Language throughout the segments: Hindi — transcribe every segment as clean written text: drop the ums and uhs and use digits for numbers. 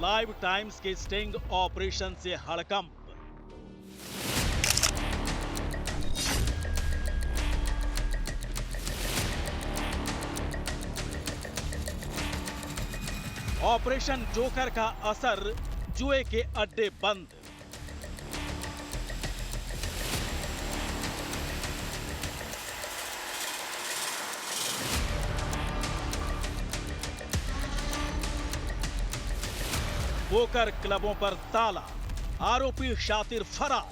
लाइव टाइम्स के स्टिंग ऑपरेशन से हड़कंप। ऑपरेशन जोकर का असर, जुए के अड्डे बंद। पोकर क्लबों पर ताला, आरोपी शातिर फरार।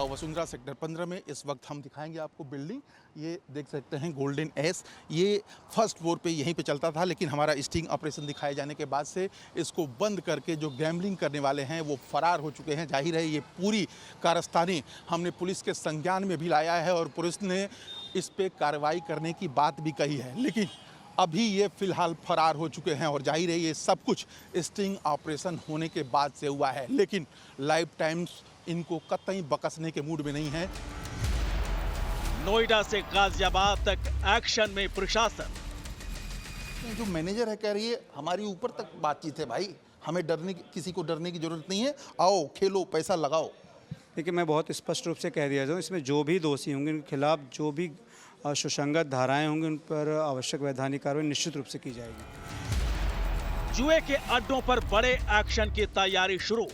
वसुंधरा सेक्टर 15 में इस वक्त हम दिखाएंगे आपको बिल्डिंग। ये देख सकते हैं गोल्डन एस, ये फर्स्ट फ्लोर पे यहीं पे चलता था, लेकिन हमारा स्टिंग ऑपरेशन दिखाए जाने के बाद से इसको बंद करके जो गैम्बलिंग करने वाले हैं वो फरार हो चुके हैं। जाहिर है ये पूरी कारस्तानी हमने पुलिस के संज्ञान में भी लाया है और पुलिस ने इस पे कार्रवाई करने की बात भी कही है, लेकिन अभी ये फिलहाल फरार हो चुके हैं। और जाहिर है ये सब कुछ स्टिंग ऑपरेशन होने के बाद से हुआ है, लेकिन लाइव टाइम्स इनको कतई बकसने के मूड में नहीं है। नोएडा से गाजियाबाद तक एक्शन में प्रशासन। जो मैनेजर है कह रही है हमारी ऊपर तक बातचीत है, भाई हमें डरने किसी को डरने की जरूरत नहीं है, आओ खेलो पैसा लगाओ। देखिए मैं बहुत स्पष्ट रूप से कह दिया जाऊँ, इसमें जो भी दोषी होंगे उनके खिलाफ जो भी सुसंगत धाराएं होंगी उन पर आवश्यक वैधानिक कार्रवाई निश्चित रूप से की जाएगी। जुए के अड्डों पर बड़े एक्शन की तैयारी शुरू।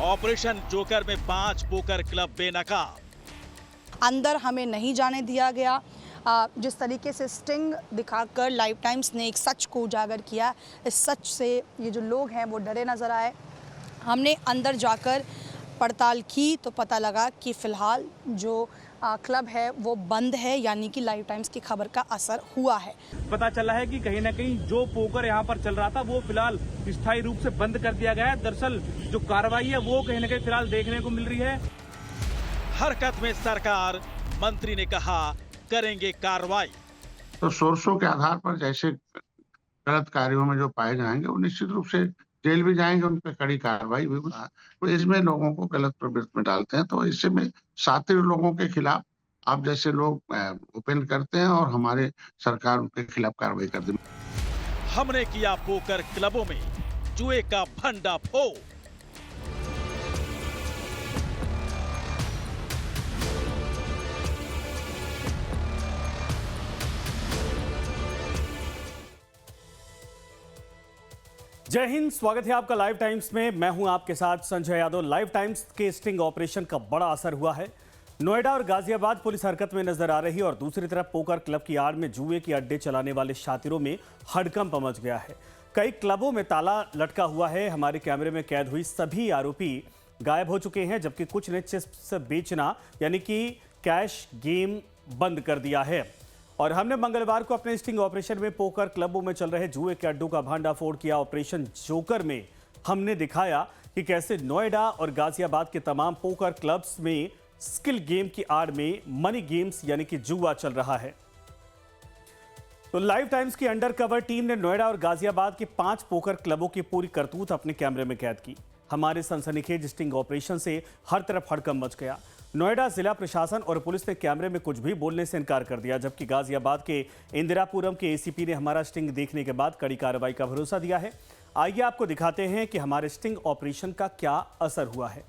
ऑपरेशन जोकर में 5 पोकर क्लब बेनकाब। अंदर हमें नहीं जाने दिया गया। जिस तरीके से स्टिंग दिखाकर लाइव टाइम्स ने एक सच को उजागर किया, इस सच से ये जो लोग हैं वो डरे नज़र आए। हमने अंदर जाकर पड़ताल की तो पता लगा कि फ़िलहाल जो क्लब है वो बंद है, यानी कि लाइव टाइम्स की खबर का असर हुआ है। पता चला है कि कहीं ना कहीं जो पोकर यहाँ पर चल रहा था वो फिलहाल स्थायी रूप से बंद कर दिया गया है। दरअसल जो कार्रवाई है वो कहीं ना कहीं फिलहाल देखने को मिल रही है। हरकत में सरकार, मंत्री ने कहा करेंगे कार्रवाई। तो सोर्सों के आधार पर जैसे गलत कार्यों में जो पाए जाएंगे वो निश्चित रूप से जेल भी जाएंगे, उन पर कड़ी कार्रवाई भी होगी। तो इसमें लोगों को गलत प्रवृत्ति में डालते हैं, तो इससे में शातिर लोगों के खिलाफ आप जैसे लोग ओपन करते हैं और हमारे सरकार उनके खिलाफ कार्रवाई कर दी। हमने किया पोकर क्लबों में जुए का भंडाफोड़। जय हिंद, स्वागत है आपका लाइव टाइम्स में। मैं हूं आपके साथ संजय यादव। लाइव टाइम्स के स्टिंग ऑपरेशन का बड़ा असर हुआ है। नोएडा और गाजियाबाद पुलिस हरकत में नजर आ रही है और दूसरी तरफ पोकर क्लब की आड़ में जुए के अड्डे चलाने वाले शातिरों में हड़कंप मच गया है। कई क्लबों में ताला लटका हुआ है। हमारे कैमरे में कैद हुई सभी आरोपी गायब हो चुके हैं, जबकि कुछ ने चिप्स बेचना यानी कि कैश गेम बंद कर दिया है। और हमने मंगलवार को अपने स्टिंग ऑपरेशन में पोकर क्लबों में चल रहे जुए के अड्डों का भंडाफोड़ किया। ऑपरेशन जोकर में हमने दिखाया कि कैसे नोएडा और गाजियाबाद के तमाम पोकर क्लब्स में स्किल गेम की आड़ में मनी गेम्स यानी कि जुआ चल रहा है। तो लाइव टाइम्स की अंडरकवर टीम ने नोएडा और गाजियाबाद के 5 पोकर क्लबों की पूरी करतूत अपने कैमरे में कैद की। हमारे सनसनीखेज स्टिंग ऑपरेशन से हर तरफ हड़कंप मच गया। नोएडा जिला प्रशासन और पुलिस ने कैमरे में कुछ भी बोलने से इनकार कर दिया, जबकि गाजियाबाद के इंदिरापुरम के एसीपी ने हमारा स्टिंग देखने के बाद कड़ी कार्रवाई का भरोसा दिया है। आइए आपको दिखाते हैं कि हमारे स्टिंग ऑपरेशन का क्या असर हुआ है।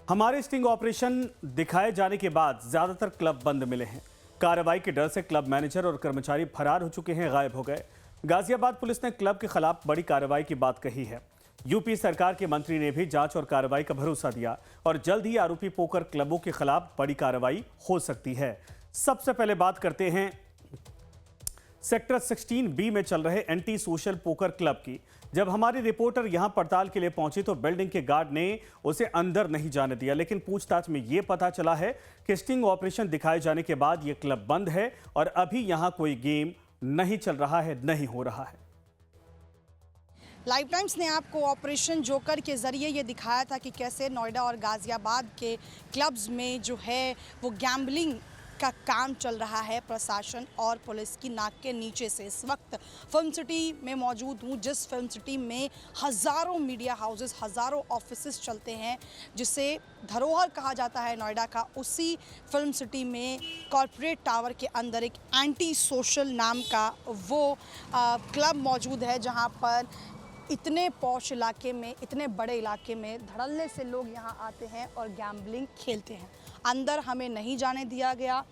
हमारे स्टिंग ऑपरेशन दिखाए जाने के बाद ज्यादातर क्लब बंद मिले हैं। कार्रवाई के डर से क्लब मैनेजर और कर्मचारी फरार हो चुके हैं, गायब हो गए। गाजियाबाद पुलिस ने क्लब के खिलाफ बड़ी कार्रवाई की बात कही है। यूपी सरकार के मंत्री ने भी जांच और कार्रवाई का भरोसा दिया और जल्द ही आरोपी पोकर क्लबों के खिलाफ बड़ी कार्रवाई हो सकती है। सबसे पहले बात करते हैं सेक्टर 16B में चल रहे एंटी सोशल पोकर क्लब की। जब हमारी रिपोर्टर यहां पड़ताल के लिए पहुंची तो बिल्डिंग के गार्ड ने उसे अंदर नहीं जाने दिया, लेकिन पूछताछ में यह पता चला है कि स्टिंग ऑपरेशन दिखाए जाने के बाद यह क्लब बंद है और अभी यहां कोई गेम नहीं चल रहा है, नहीं हो रहा है। लाइव टाइम्स ने आपको ऑपरेशन जोकर के ज़रिए ये दिखाया था कि कैसे नोएडा और गाज़ियाबाद के क्लब्स में जो है वो गैम्बलिंग का काम चल रहा है प्रशासन और पुलिस की नाक के नीचे से। इस वक्त फिल्म सिटी में मौजूद हूँ, जिस फिल्म सिटी में हज़ारों मीडिया हाउसेस, हज़ारों ऑफिसेस चलते हैं, जिसे धरोहर कहा जाता है नोएडा का। उसी फिल्म सिटी में कॉर्पोरेट टावर के अंदर एक एंटी सोशल नाम का वो क्लब मौजूद है, जहाँ पर इतने पॉश इलाके में, इतने बड़े इलाके में धड़ल्ले से लोग यहाँ आते हैं और गैम्बलिंग खेलते हैं। अंदर हमें नहीं जाने दिया गया।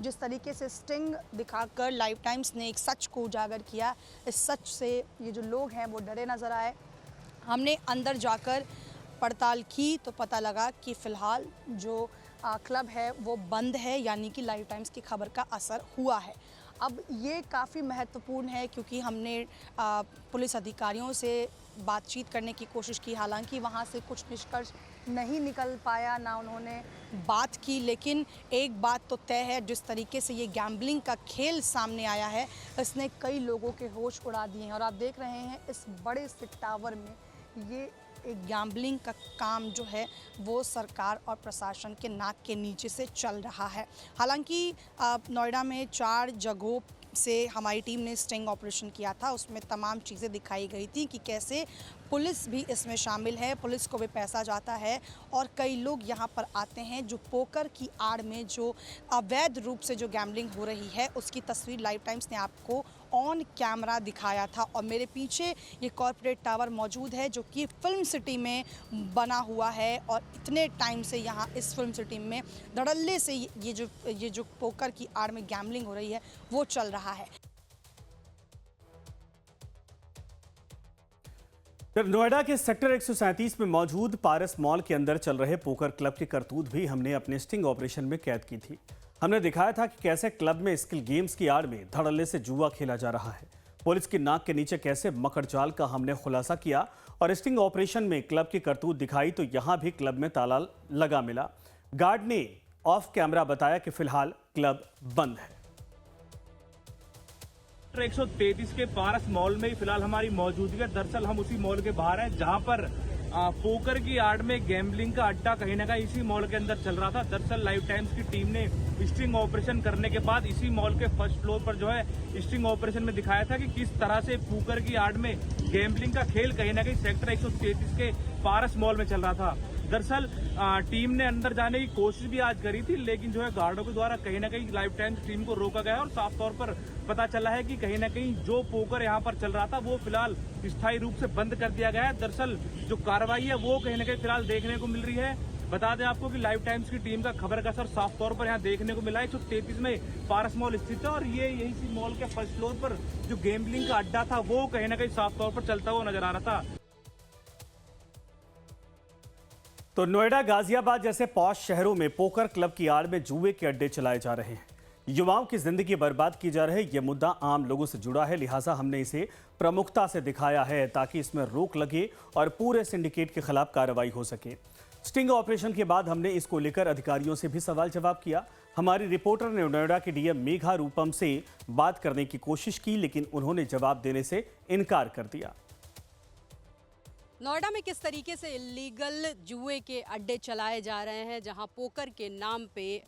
जिस तरीके से स्टिंग दिखाकर लाइव टाइम्स ने एक सच को उजागर किया, इस सच से ये जो लोग हैं वो डरे नज़र आए। हमने अंदर जाकर पड़ताल की तो पता लगा कि फ़िलहाल जो क्लब है वो बंद है, यानी कि लाइव टाइम्स की खबर का असर हुआ है। अब ये काफ़ी महत्वपूर्ण है क्योंकि हमने पुलिस अधिकारियों से बातचीत करने की कोशिश की, हालांकि वहाँ से कुछ निष्कर्ष नहीं निकल पाया, ना उन्होंने बात की। लेकिन एक बात तो तय है, जिस तरीके से ये गैम्बलिंग का खेल सामने आया है, इसने कई लोगों के होश उड़ा दिए हैं। और आप देख रहे हैं इस बड़े से टावर में ये एक गैम्बलिंग का काम जो है वो सरकार और प्रशासन के नाक के नीचे से चल रहा है। हालांकि नोएडा में 4 जगहों से हमारी टीम ने स्टिंग ऑपरेशन किया था, उसमें तमाम चीज़ें दिखाई गई थी कि कैसे पुलिस भी इसमें शामिल है, पुलिस को भी पैसा जाता है और कई लोग यहाँ पर आते हैं जो पोकर की आड़ में जो अवैध रूप से जो गैम्बलिंग हो रही है उसकी तस्वीर लाइव टाइम्स ने आपको ऑन कैमरा दिखाया था। और मेरे पीछे ये कॉर्पोरेट टावर मौजूद है जो कि फिल्म सिटी में बना हुआ है और इतने टाइम से यहाँ इस फिल्म सिटी में धड़ल्ले से ये जो पोकर की आड़ में गैम्बलिंग हो रही है वो चल रहा है। फिर नोएडा के सेक्टर 137 में मौजूद पारस मॉल के अंदर चल रहे पोकर क्लब की करतूत भी हमने अपने स्टिंग ऑपरेशन में कैद की थी। हमने दिखाया था कि कैसे क्लब में स्किल गेम्स की आड़ में धड़ल्ले से जुआ खेला जा रहा है। पुलिस की नाक के नीचे कैसे मकड़जाल का हमने खुलासा किया और स्टिंग ऑपरेशन में क्लब की करतूत दिखाई तो यहां भी क्लब में ताला लगा मिला। गार्ड ने ऑफ कैमरा बताया कि फिलहाल क्लब बंद है। 133 के पारस मॉल में फिलहाल हमारी मौजूदगी है। दरअसल हम उसी मॉल के बाहर हैं जहां पर पोकर की आड़ में गैम्बलिंग का अड्डा कहीं ना कहीं इसी मॉल के अंदर चल रहा था। दरअसल लाइव टाइम्स की टीम ने स्टिंग ऑपरेशन करने के बाद इसी मॉल के फर्स्ट फ्लोर पर जो है स्टिंग ऑपरेशन में दिखाया था कि किस तरह से पोकर की आड़ में गैम्बलिंग का खेल कहीं ना कहीं सेक्टर 133 के पारस मॉल में चल रहा था। दरअसल टीम ने अंदर जाने की कोशिश भी आज करी थी, लेकिन जो है गार्डों के द्वारा कहीं ना कहीं लाइव टाइम्स टीम को रोका गया और साफ तौर पर पता चला है कि कहीं ना कहीं जो पोकर यहाँ पर चल रहा था वो फिलहाल स्थायी रूप से बंद कर दिया गया है। दरअसल जो कार्रवाई है वो कहीं ना कहीं फिलहाल देखने को मिल रही है। बता दें आपको कि लाइव टाइम्स की टीम का खबर का असर साफ तौर पर यहाँ देखने को मिला है। 133 में पारस मॉल स्थित है और ये यही सी मॉल के फर्स्ट फ्लोर पर जो गैम्बलिंग का अड्डा था वो कहीं ना कहीं साफ तौर पर चलता हुआ नजर आ रहा था। तो नोएडा, गाजियाबाद जैसे पॉश शहरों में पोकर क्लब की आड़ में जुए के अड्डे चलाए जा रहे हैं, युवाओं की जिंदगी बर्बाद की जा रही है। यह मुद्दा आम लोगों से जुड़ा है, लिहाजा हमने इसे प्रमुखता से दिखाया है ताकि इसमें रोक लगे और पूरे सिंडिकेट के खिलाफ कार्रवाई हो सके। स्टिंग ऑपरेशन के बाद हमने इसको लेकर अधिकारियों से भी सवाल जवाब किया। हमारी रिपोर्टर ने नोएडा के डीएम मेघा रूपम से बात करने की कोशिश की, लेकिन उन्होंने जवाब देने से इनकार कर दिया। नोएडा में किस तरीके से इलीगल जुए के अड्डे चलाए जा रहे हैं, जहां पोकर के नाम पे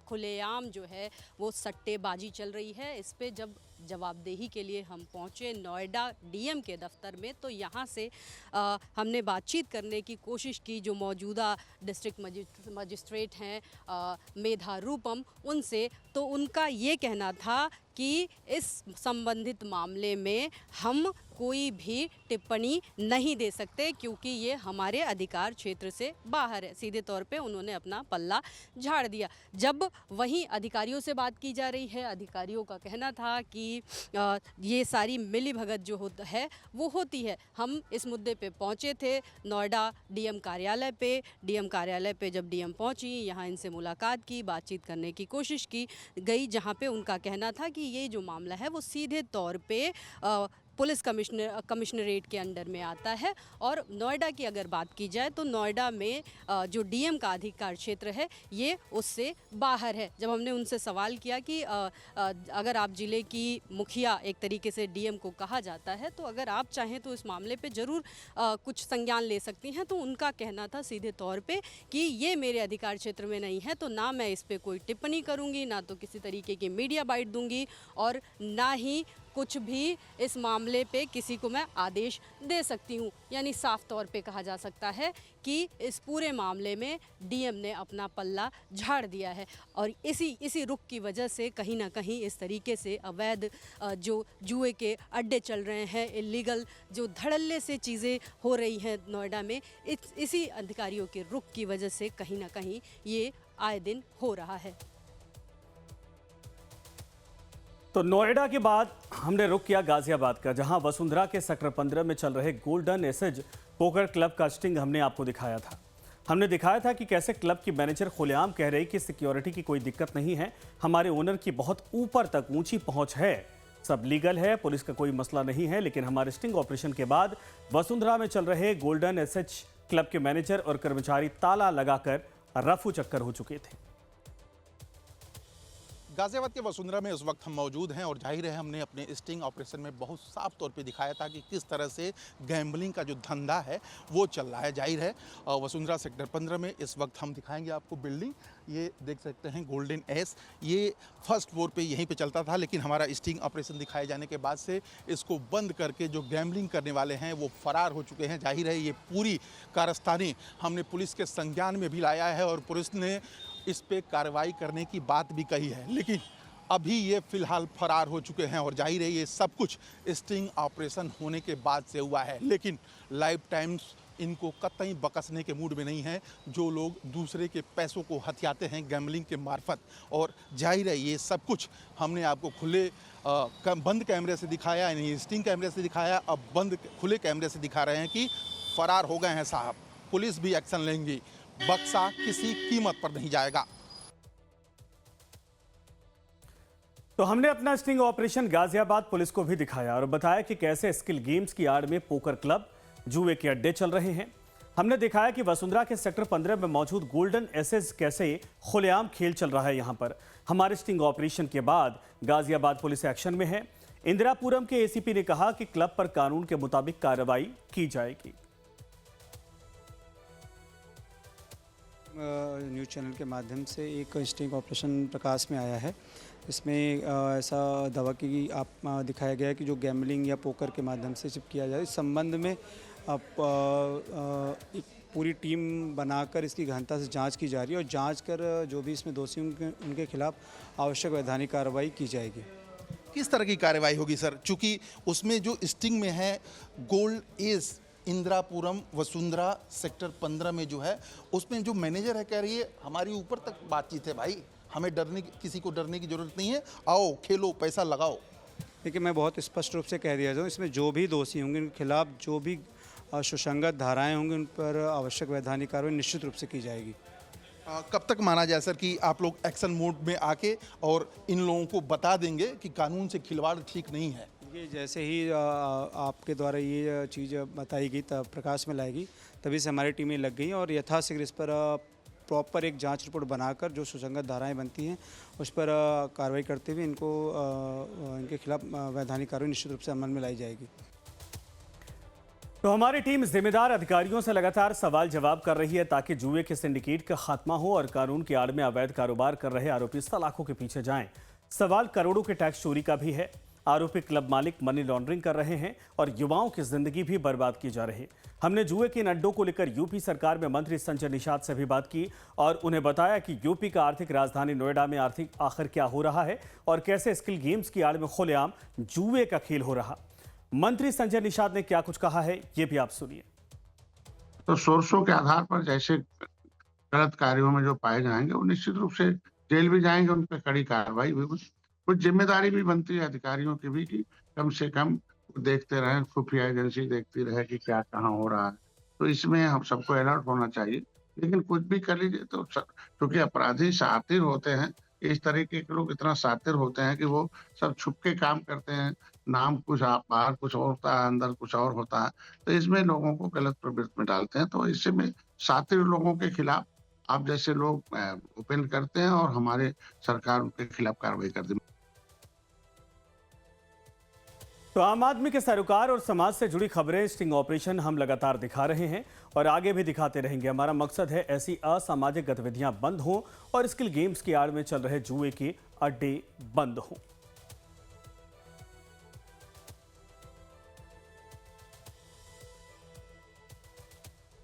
खुलेआम जो है वो सट्टेबाजी चल रही है, इस पे जब जवाबदेही के लिए हम पहुंचे नोएडा डीएम के दफ्तर में, तो यहाँ से हमने बातचीत करने की कोशिश की जो मौजूदा डिस्ट्रिक्ट मजिस्ट्रेट हैं मेधा रूपम, उनसे। तो उनका ये कहना था कि इस संबंधित मामले में हम कोई भी टिप्पणी नहीं दे सकते क्योंकि ये हमारे अधिकार क्षेत्र से बाहर है। सीधे तौर पे उन्होंने अपना पल्ला झाड़ दिया। जब वहीं अधिकारियों से बात की जा रही है, अधिकारियों का कहना था कि ये सारी मिली भगत जो होता है वो होती है। हम इस मुद्दे पे पहुंचे थे नोएडा डीएम कार्यालय पे। डीएम कार्यालय पे जब डीएम पहुंची, यहाँ इनसे मुलाकात की, बातचीत करने की कोशिश की गई, जहाँ पे उनका कहना था कि ये जो मामला है वो सीधे तौर पे पुलिस कमिश्नरेट के अंडर में आता है। और नोएडा की अगर बात की जाए तो नोएडा में जो डीएम का अधिकार क्षेत्र है ये उससे बाहर है। जब हमने उनसे सवाल किया कि अगर आप जिले की मुखिया एक तरीके से डीएम को कहा जाता है, तो अगर आप चाहें तो इस मामले पे ज़रूर कुछ संज्ञान ले सकती हैं, तो उनका कहना था सीधे तौर पे कि ये मेरे अधिकार क्षेत्र में नहीं है, तो ना मैं इस पे कोई टिप्पणी करूंगी, ना तो किसी तरीके की मीडिया बाइट दूंगी, और ना ही कुछ भी इस मामले पे किसी को मैं आदेश दे सकती हूँ। यानी साफ तौर पे कहा जा सकता है कि इस पूरे मामले में डीएम ने अपना पल्ला झाड़ दिया है। और इसी रुख की वजह से कहीं ना कहीं इस तरीके से अवैध जो जुए के अड्डे चल रहे हैं, इलीगल जो धड़ल्ले से चीज़ें हो रही हैं नोएडा में, इसी अधिकारियों के रुख की वजह से कहीं ना कहीं ये आए दिन हो रहा है। तो नोएडा के बाद हमने रुख किया गाजियाबाद का, जहां वसुंधरा के सेक्टर 15 में चल रहे गोल्डन एसेज पोकर क्लब का स्टिंग हमने आपको दिखाया था। हमने दिखाया था कि कैसे क्लब की मैनेजर खुलेआम कह रही कि सिक्योरिटी की कोई दिक्कत नहीं है, हमारे ओनर की बहुत ऊपर तक ऊंची पहुंच है, सब लीगल है, पुलिस का कोई मसला नहीं है। लेकिन हमारे स्टिंग ऑपरेशन के बाद वसुंधरा में चल रहे गोल्डन एसेज क्लब के मैनेजर और कर्मचारी ताला लगाकर रफू चक्कर हो चुके थे। गाजियाबाद के वसुंधरा में इस वक्त हम मौजूद हैं और जाहिर है हमने अपने स्टिंग ऑपरेशन में बहुत साफ तौर पे दिखाया था कि किस तरह से गैम्बलिंग का जो धंधा है वो चल रहा है। जाहिर है वसुंधरा सेक्टर 15 में इस वक्त हम दिखाएंगे आपको बिल्डिंग, ये देख सकते हैं गोल्डन एस, ये फर्स्ट फ्लोर पे यहीं पे चलता था, लेकिन हमारा स्टिंग ऑपरेशन दिखाए जाने के बाद से इसको बंद करके जो गैम्बलिंग करने वाले हैं वो फरार हो चुके हैं। जाहिर है ये पूरी कारस्तानी हमने पुलिस के संज्ञान में भी लाया है और पुलिस ने इस पे कार्रवाई करने की बात भी कही है, लेकिन अभी ये फिलहाल फरार हो चुके हैं। और जाहिर है ये सब कुछ स्टिंग ऑपरेशन होने के बाद से हुआ है, लेकिन लाइफ टाइम्स इनको कतई बकसने के मूड में नहीं है, जो लोग दूसरे के पैसों को हथियाते हैं गैम्बलिंग के मार्फत। और जाहिर है ये सब कुछ हमने आपको बंद कैमरे से दिखाया, यानी स्टिंग कैमरे से दिखाया, अब खुले कैमरे से दिखा रहे हैं कि फरार हो गए हैं साहब, पुलिस भी एक्शन लेंगी, बक्सा किसी कीमत पर नहीं जाएगा। तो हमने अपना स्टिंग ऑपरेशन गाजियाबाद पुलिस को भी दिखाया और बताया कि कैसे स्किल गेम्स की आड़ में पोकर क्लब, जुए के अड्डे चल रहे हैं। हमने दिखाया कि वसुंधरा के सेक्टर 15 में मौजूद गोल्डन एसेज कैसे खुलेआम खेल चल रहा है यहां पर। हमारे स्टिंग ऑपरेशन के बाद गाजियाबाद पुलिस एक्शन में है। इंदिरापुरम के एसीपी ने कहा कि क्लब पर कानून के मुताबिक कार्रवाई की जाएगी। न्यूज़ चैनल के माध्यम से एक स्टिंग ऑपरेशन प्रकाश में आया है। इसमें ऐसा दावा की आप दिखाया गया है कि जो गैम्बलिंग या पोकर के माध्यम से जब किया जाए, इस संबंध में आप एक पूरी टीम बनाकर इसकी गहनता से जांच की जा रही है और जांच कर जो भी इसमें दोषी उनके खिलाफ आवश्यक वैधानिक कार्रवाई की जाएगी। किस तरह की कार्रवाई होगी सर? चूँकि उसमें जो स्टिंग में है gold S Indirapuram Vasundhara sector 15 में जो है, उसमें जो मैनेजर है कह रही है हमारी ऊपर तक बातचीत है भाई, हमें किसी को डरने की जरूरत नहीं है, आओ खेलो पैसा लगाओ। देखिए मैं बहुत स्पष्ट रूप से कह दिया जाऊँ, इसमें जो भी दोषी होंगे उनके खिलाफ जो भी सुसंगत धाराएं होंगी उन पर आवश्यक वैधानिक कार्रवाई निश्चित रूप से की जाएगी। कब तक माना जाए सर कि आप लोग एक्शन मोड में आके और इन लोगों को बता देंगे कि कानून से खिलवाड़ ठीक नहीं है? ये जैसे ही आपके द्वारा ये चीज़ बताई गई तब प्रकाश में लाएगी, तभी से हमारी टीमें लग गई और यथाशीघ्र इस पर प्रॉपर एक जांच रिपोर्ट बनाकर जो सुसंगत धाराएं बनती हैं उस पर कार्रवाई करते हुए इनके खिलाफ वैधानिक कार्रवाई निश्चित रूप से अमल में लाई जाएगी। तो हमारी टीम जिम्मेदार अधिकारियों से लगातार सवाल जवाब कर रही है ताकि जुए के सिंडिकेट का खात्मा हो और कानून की आड़ में अवैध कारोबार कर रहे आरोपी सलाखों के पीछे जाएं। सवाल करोड़ों के टैक्स चोरी का भी है। आरोपी क्लब मालिक मनी लॉन्ड्रिंग कर रहे हैं और युवाओं की जिंदगी भी बर्बाद की जा रही है। हमने जुए के इन अड्डों को लेकर यूपी सरकार में मंत्री संजय निषाद से भी बात की और उन्हें बताया कि यूपी का आर्थिक राजधानी नोएडा में आर्थिक आखिर क्या हो रहा है और कैसे स्किल गेम्स की आड़ में खुलेआम जुए का खेल हो रहा। मंत्री संजय निषाद ने क्या कुछ कहा है ये भी आप सुनिए। तो सोर्सों के आधार पर जैसे गलत कार्यों में जो पाए जाएंगे वो निश्चित रूप से जेल भी जाएंगे, उन पर कड़ी कार्रवाई भी, कुछ जिम्मेदारी भी बनती है अधिकारियों की भी कि कम से कम देखते रहें, खुफिया एजेंसी देखती रहे कि क्या कहाँ हो रहा है। तो इसमें हम सबको अलर्ट होना चाहिए, लेकिन कुछ भी कर लीजिए तो क्योंकि अपराधी शातिर होते हैं, इस तरीके के लोग इतना शातिर होते हैं कि वो सब छुप के काम करते हैं, नाम कुछ बाहर कुछ और होता है, अंदर कुछ और होता है, तो इसमें लोगों को गलत प्रवृत्ति में डालते हैं। तो इससे में शातिर लोगों के खिलाफ आप जैसे लोग ओपन करते हैं और हमारे सरकार उनके खिलाफ कार्रवाई करती है। तो आम आदमी के सरोकार और समाज से जुड़ी खबरें, स्टिंग ऑपरेशन हम लगातार दिखा रहे हैं और आगे भी दिखाते रहेंगे। हमारा मकसद है ऐसी असामाजिक गतिविधियां बंद हों और स्किल गेम्स की आड़ में चल रहे जुए के अड्डे बंद हों।